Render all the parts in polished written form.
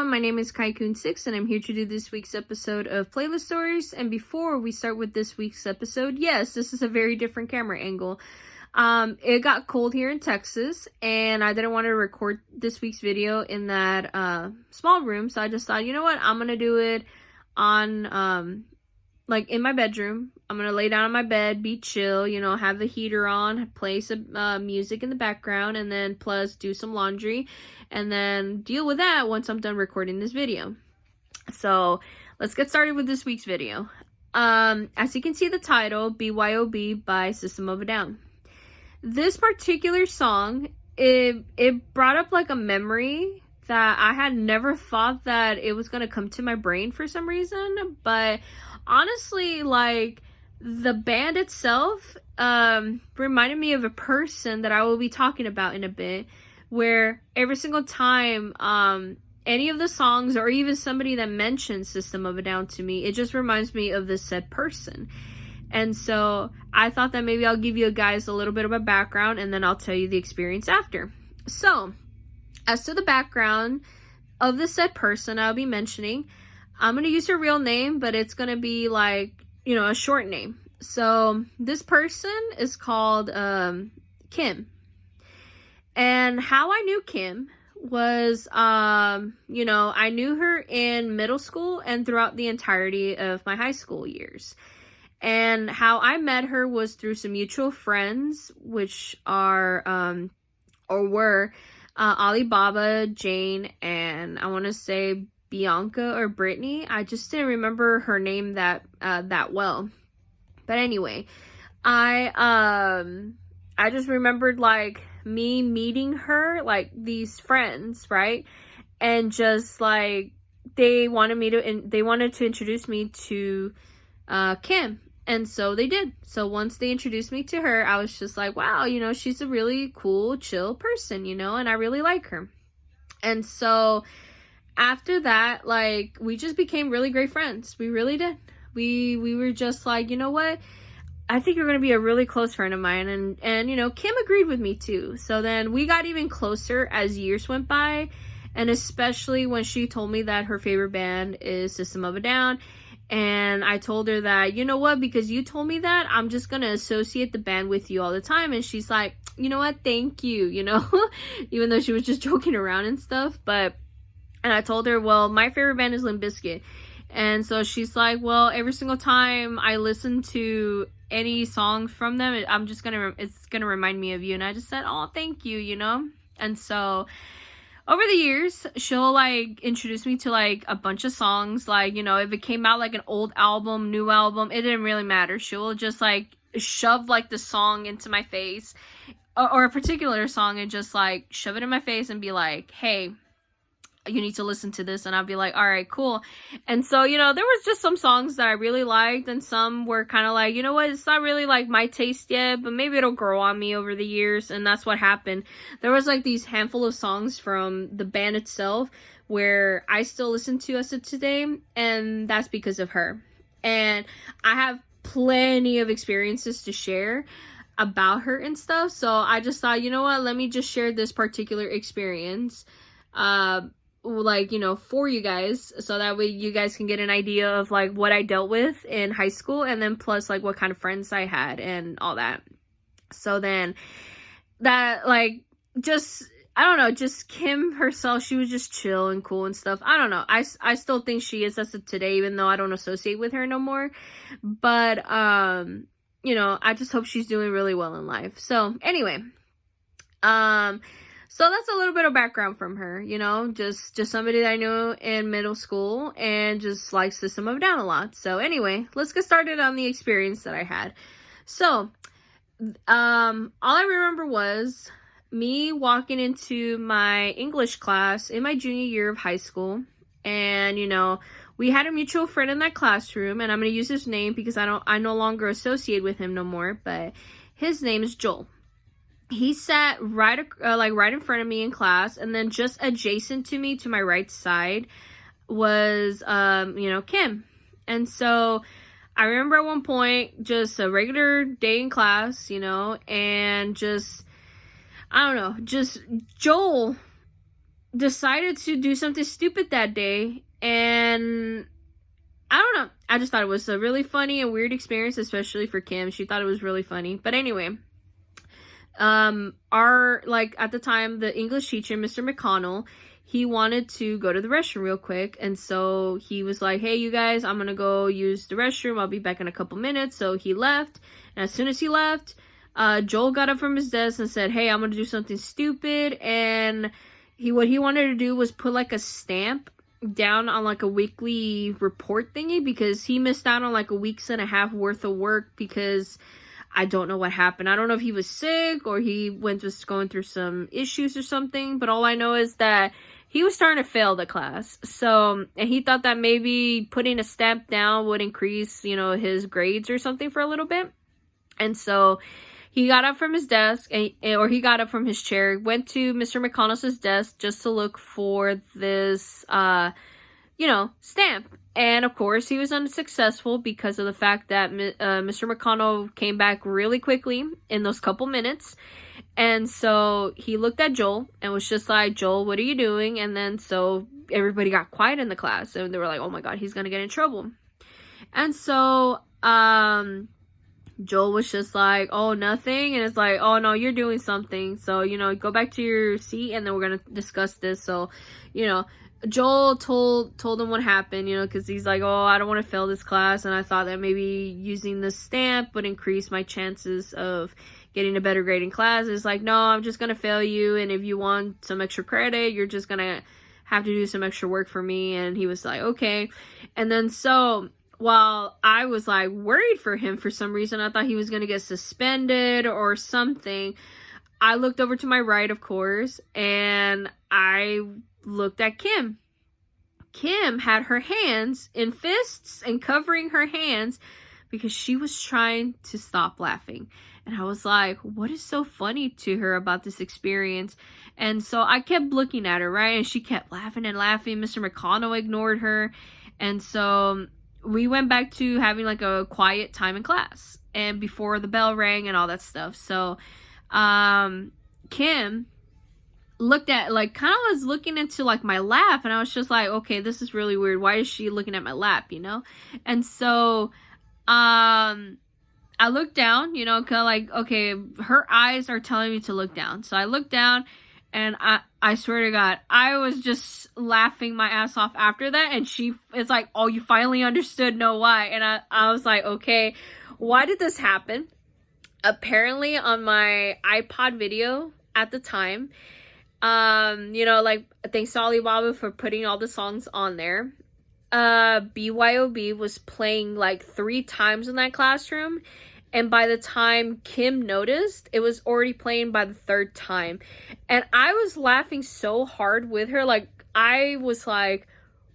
everyone, my name is Kaikun6 and I'm here to do this week's episode of Playlist Stories. And before we start with this week's episode, yes, this is a very different camera angle. It got cold here in Texas and I didn't want to record this week's video in that small room, so I just thought, you know what, I'm gonna do it on like in my bedroom. I'm gonna lay down on my bed, be chill, you know, have the heater on, play some music in the background, and then plus do some laundry, and then deal with that once I'm done recording this video. So let's get started with this week's video. As you can see the title, B.Y.O.B by System of a Down. This particular song, it brought up like a memory that I had never thought that it was gonna come to my brain for some reason, but honestly, like, the band itself reminded me of a person that I will be talking about in a bit, where every single time any of the songs or even somebody that mentions System of a Down to me, it just reminds me of this said person. And so I thought that maybe I'll give you guys a little bit of a background and then I'll tell you the experience after. So as to the background of the said person I'll be mentioning, I'm going to use her real name, but it's going to be like, you know, a short name. So this person is called Kim. And how I knew Kim was, you know, I knew her in middle school and throughout the entirety of my high school years. And how I met her was through some mutual friends, which are, or were, Alibaba, Jane, and I want to say Bianca or Brittany. I just didn't remember her name that well. But anyway, I just remembered like me meeting her, like these friends, right? And just like they wanted to introduce me to Kim. And so they did. So once they introduced me to her, I was just like, wow, you know, she's a really cool, chill person, you know, and I really like her. And so after that, like, we just became really great friends. We really did. We were just like, you know what? I think you're going to be a really close friend of mine. And, you know, Kim agreed with me too. So then we got even closer as years went by. And especially when she told me that her favorite band is System of a Down. And I told her that, you know what, because you told me that, I'm just going to associate the band with you all the time. And she's like, you know what, thank you, you know, even though she was just joking around and stuff. And I told her, well, my favorite band is Limp Bizkit. And so she's like, well, every single time I listen to any song from them, it's going to remind me of you. And I just said, oh, thank you, you know. And so over the years, she'll like introduce me to like a bunch of songs. Like, you know, if it came out like an old album, new album, it didn't really matter. She'll just like shove like the song into my face, or a particular song, and just like shove it in my face and be like, hey, you need to listen to this. And I'll be like, all right, cool. And so, you know, there was just some songs that I really liked, and some were kind of like, you know what, it's not really like my taste yet, but maybe it'll grow on me over the years. And that's what happened. There was like these handful of songs from the band itself where I still listen to as of today, and that's because of her. And I have plenty of experiences to share about her and stuff, so I just thought, you know what, let me just share this particular experience like, you know, for you guys, so that way you guys can get an idea of like what I dealt with in high school, and then plus like what kind of friends I had and all that. So then that, like, just, I don't know, just Kim herself, she was just chill and cool and stuff. I don't know, I still think she is as of today, even though I don't associate with her no more. But you know, I just hope she's doing really well in life. So anyway, so that's a little bit of background from her, you know, just somebody that I knew in middle school and just likes System of a Down a lot. So anyway, let's get started on the experience that I had. So, all I remember was me walking into my English class in my junior year of high school. And, you know, we had a mutual friend in that classroom, and I'm going to use his name because I no longer associate with him no more, but his name is Joel. He sat right in front of me in class, and then just adjacent to me to my right side was, you know, Kim. And so I remember at one point, just a regular day in class, you know, and just, I don't know, just Joel decided to do something stupid that day, and I don't know. I just thought it was a really funny and weird experience, especially for Kim. She thought it was really funny. But anyway, at the time, the English teacher, Mr. McConnell, he wanted to go to the restroom real quick, and so he was like, hey, you guys, I'm gonna go use the restroom. I'll be back in a couple minutes. So he left, and as soon as he left, Joel got up from his desk and said, hey, I'm gonna do something stupid. And what he wanted to do was put like a stamp down on like a weekly report thingy, because he missed out on like a week's and a half worth of work, because I don't know what happened. I don't know if he was sick or he was going through some issues or something, but all I know is that he was starting to fail the class. So, and he thought that maybe putting a stamp down would increase, you know, his grades or something for a little bit. And so he got up from his desk, or he got up from his chair, went to Mr. McConnell's desk just to look for this, stamp. And of course, he was unsuccessful because of the fact that Mr. McConnell came back really quickly in those couple minutes. And so he looked at Joel and was just like, Joel, what are you doing? And then so everybody got quiet in the class, and they were like, oh my God, he's going to get in trouble. And so, Joel was just like, oh, nothing. And it's like, oh, no, you're doing something. So, you know, go back to your seat, and then we're going to discuss this. So, you know, Joel told him what happened, you know, because he's like, oh, I don't want to fail this class. And I thought that maybe using the stamp would increase my chances of getting a better grade in class. It's like, no, I'm just going to fail you. And if you want some extra credit, you're just going to have to do some extra work for me. And he was like, okay. And then so while I was like worried for him for some reason, I thought he was going to get suspended or something, I looked over to my right, of course, and I looked at Kim. Kim had her hands in fists and covering her hands because she was trying to stop laughing. And I was like, what is so funny to her about this experience? And so I kept looking at her, right? And she kept laughing and laughing. Mr. McConnell ignored her. And so we went back to having like a quiet time in class, and before the bell rang and all that stuff. So Kim looked at, like, kind of was looking into like my lap, and I was just like, okay, this is really weird. Why is she looking at my lap, you know? And so I looked down, you know, kind of like, okay, her eyes are telling me to look down. So I looked down, and I swear to God, I was just laughing my ass off after that. And it's like, oh, you finally understood, no, why? And I was like, okay, why did this happen? Apparently on my iPod video at the time, you know, like, thanks to B.Y.O.B for putting all the songs on there. B.Y.O.B was playing like 3 times in that classroom, and by the time Kim noticed, it was already playing by the 3rd time. And I was laughing so hard with her, like, I was like,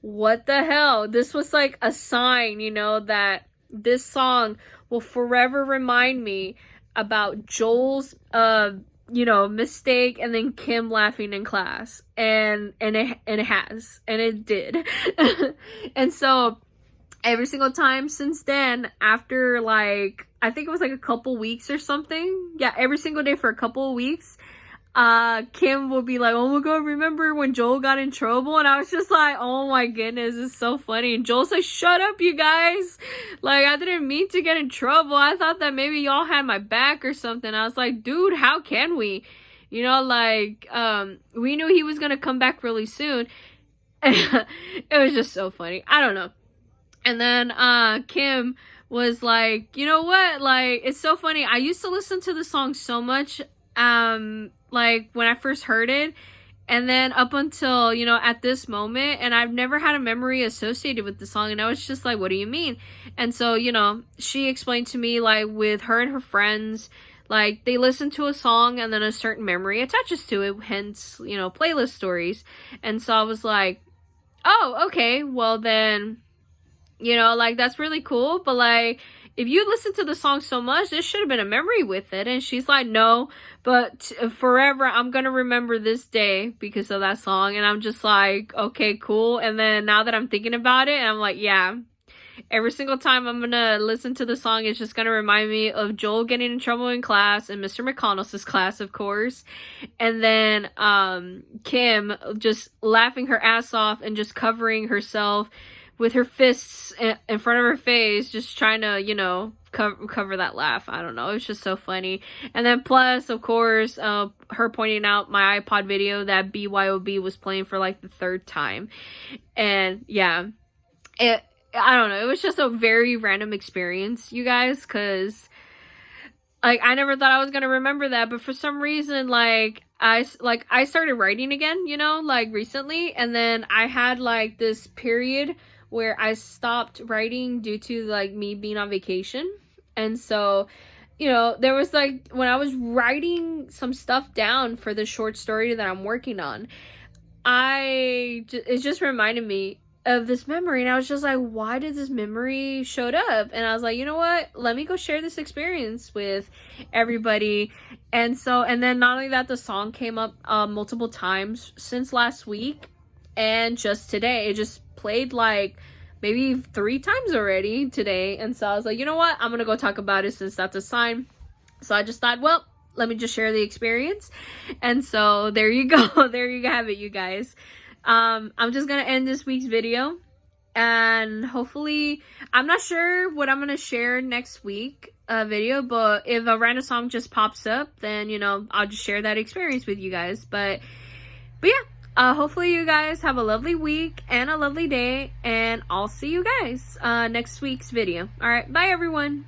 what the hell? This was like a sign, you know, that this song will forever remind me about Joel's mistake, and then Kim laughing in class, and it has, and it did. And so every single time since then, after like, I think it was like a couple weeks or something, yeah, every single day for a couple of weeks, Kim will be like, oh my God, remember when Joel got in trouble? And I was just like, oh my goodness, it's so funny. And Joel's like, shut up, you guys. Like, I didn't mean to get in trouble. I thought that maybe y'all had my back or something. I was like, dude, how can we? You know, like, we knew he was gonna come back really soon. It was just so funny. I don't know. And then, Kim was like, you know what? Like, it's so funny. I used to listen to the song so much, like when I first heard it, and then up until, you know, at this moment, and I've never had a memory associated with the song. And I was just like, what do you mean? And so, you know, she explained to me, like, with her and her friends, like, they listen to a song and then a certain memory attaches to it, hence, you know, playlist stories. And so I was like, oh, okay, well then, you know, like, that's really cool, but like, if you listen to the song so much, there should have been a memory with it. And she's like, no, but forever I'm gonna remember this day because of that song. And I'm just like, okay, cool. And then now that I'm thinking about it, I'm like, yeah, every single time I'm gonna listen to the song, it's just gonna remind me of Joel getting in trouble in class, and Mr. McConnell's class, of course. And then Kim just laughing her ass off and just covering herself with her fists in front of her face, just trying to, you know, cover that laugh. I don't know. It's just so funny. And then plus, of course, her pointing out my iPod video that B.Y.O.B was playing for like the 3rd time. And yeah, I don't know. It was just a very random experience, you guys, because like I never thought I was gonna remember that, but for some reason, like I started writing again, you know, like recently, and then I had like this period where I stopped writing due to like me being on vacation. And so, you know, there was like when I was writing some stuff down for the short story that I'm working on, it just reminded me of this memory, and I was just like, why did this memory showed up? And I was like, you know what, let me go share this experience with everybody. And so, and then not only that, the song came up multiple times since last week, and just today it just played like maybe 3 times already today. And so I was like, you know what, I'm gonna go talk about it since that's a sign. So I just thought, well, let me just share the experience. And so there you go. There you have it, you guys. I'm just gonna end this week's video, and hopefully, I'm not sure what I'm gonna share next week video, but if a random song just pops up, then, you know, I'll just share that experience with you guys. But yeah, hopefully you guys have a lovely week and a lovely day, and I'll see you guys next week's video. All right, bye everyone.